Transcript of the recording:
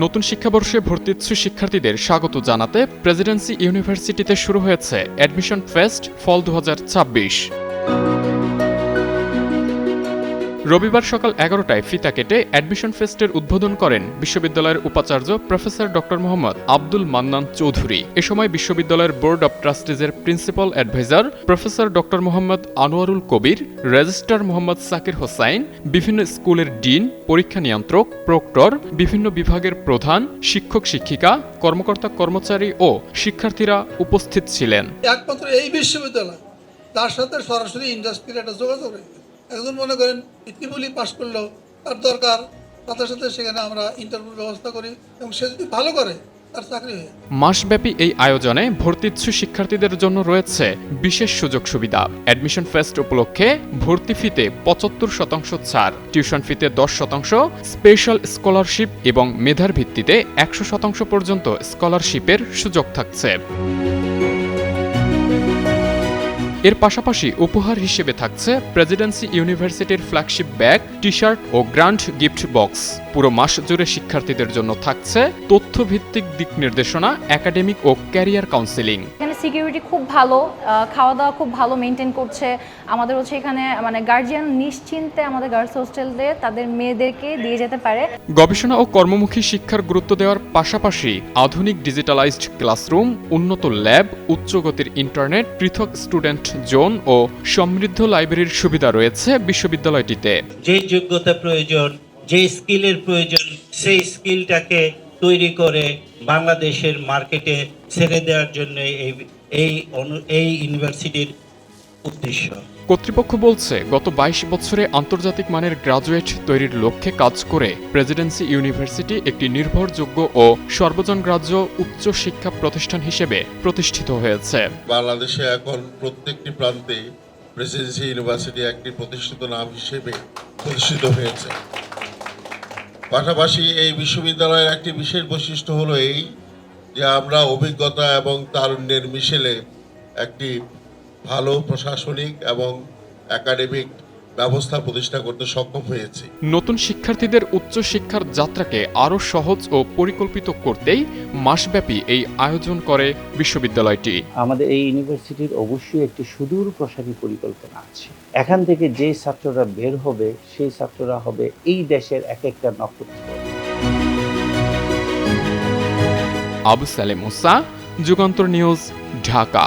নতুন শিক্ষাবর্ষে ভর্তিচ্ছু শিক্ষার্থীদের স্বাগত জানাতে প্রেসিডেন্সি ইউনিভার্সিটিতে শুরু হয়েছে অ্যাডমিশন ফেস্ট ফল 2026। রবিবার সকাল 11টায় ফিতা কেটে অ্যাডমিশন ফেস্টের উদ্বোধন করেন বিশ্ববিদ্যালয়ের উপাচার্য প্রফেসর ডক্টর মোহাম্মদ আব্দুল মান্নান চৌধুরী। এ সময় বিশ্ববিদ্যালয়ের বোর্ড অব ট্রাস্টিজের principal adviser professor doctor Mohammad Anwarul Kabir, registrar Mohammad Sakir Hossain, বিভিন্ন স্কুলের ডিন, পরীক্ষা নিয়ন্ত্রক, প্রক্টর, বিভিন্ন বিভাগের প্রধান, শিক্ষক শিক্ষিকা, কর্মকর্তা কর্মচারী ও শিক্ষার্থীরা উপস্থিত ছিলেন। একমাত্র এই বিশ্ববিদ্যালয় তার সাথে সরাসরি ইন্ডাস্ট্রির একটা যোগাযোগ রয়েছে। একজন মনে করেন ইতিবলি পাশ করলেও তার দরকার সাথে সাথে সেখানে আমরা ইন্টারভিউ ব্যবস্থা করি এবং সে যদি ভালো করে তার চাকরি হয়ে। মাসব্যাপী এই আয়োজনে ভর্তিচ্ছু শিক্ষার্থীদের জন্য রয়েছে বিশেষ সুযোগ সুবিধা। অ্যাডমিশন ফেস্ট উপলক্ষে ভর্তি ফিতে ৭৫% ছাড়, টিউশন ফিতে 10%, স্পেশাল স্কলারশিপ এবং মেধার ভিত্তিতে 100% পর্যন্ত স্কলারশিপের সুযোগ থাকছে। এর পাশাপাশি উপহার হিসেবে থাকছে প্রেসিডেন্সি ইউনিভার্সিটির ফ্ল্যাগশিপ ব্যাগ, টি শার্ট ও গ্র্যান্ড গিফট বক্স। পুরো মাস জুড়ে শিক্ষার্থীদের জন্য থাকছে তথ্যভিত্তিক দিক নির্দেশনা, একাডেমিক ও ক্যারিয়ার কাউন্সেলিং। এখানে সিকিউরিটি খুব ভালো, খাওয়া দাওয়া খুব ভালো মেনটেন করছে। আমাদের হচ্ছে এখানে গার্জিয়ান নিশ্চিন্তে আমাদের গার্লস হোস্টেলে তাদের মেয়েদেরকে দিয়ে যেতে পারে। গবেষণা ও কর্মমুখী শিক্ষার গুরুত্ব দেওয়ার পাশাপাশি আধুনিক ডিজিটালাইজড ক্লাসরুম, উন্নত ল্যাব, উচ্চগতির ইন্টারনেট, পৃথক স্টুডেন্ট জোন ও সমৃদ্ধ লাইব্রেরির সুবিধা রয়েছে বিশ্ববিদ্যালয়টিতে। যে যোগ্যতা প্রয়োজন, যে স্কিলের প্রয়োজন, সেই স্কিলটাকে তৈরি করে বাংলাদেশের মার্কেটে ছেড়ে দেওয়ার জন্য এই ইউনিভার্সিটির উদ্দেশ্য। কর্তৃপক্ষ বলছে, গত 22 বছরে আন্তর্জাতিক মানের গ্রাজুয়েট তৈরির লক্ষ্যে কাজ করে প্রেসিডেন্সি ইউনিভার্সিটি একটি নির্ভরযোগ্য ও সর্বজনগ্রাহ্য উচ্চ শিক্ষা প্রতিষ্ঠান হিসেবে প্রতিষ্ঠিত হয়েছে। বাংলাদেশে এখন প্রত্যেকটি প্রান্তে প্রেসিডেন্সি ইউনিভার্সিটি একটি প্রতিষ্ঠিত নাম হিসেবে প্রতিষ্ঠিত হয়েছে। পাশাপাশি এই বিশ্ববিদ্যালয়ের একটি বিশেষ বৈশিষ্ট্য হলো এই যে আমরা অভিজ্ঞতা এবং তারুণ্যের মিশেলে একটি ভালো প্রশাসনিক এবং একাডেমিক ব্যবস্থা প্রতিষ্ঠা করতে সক্ষম হয়েছে। নতুন শিক্ষার্থীদের উচ্চশিক্ষার যাত্রাকে আরও সহজ ও পরিকল্পিত করতেই মাসব্যাপী এই আয়োজন করে বিশ্ববিদ্যালয়টি। আমাদের এই ইউনিভার্সিটির অবশ্যই একটি সুদূর প্রসারী পরিকল্পনা আছে। এখান থেকে যে ছাত্ররা বের হবে সেই ছাত্ররা হবে এই দেশের এক একটা নক্ষত্র। আবু সালেম মুসা, যুগান্তর নিউজ, ঢাকা।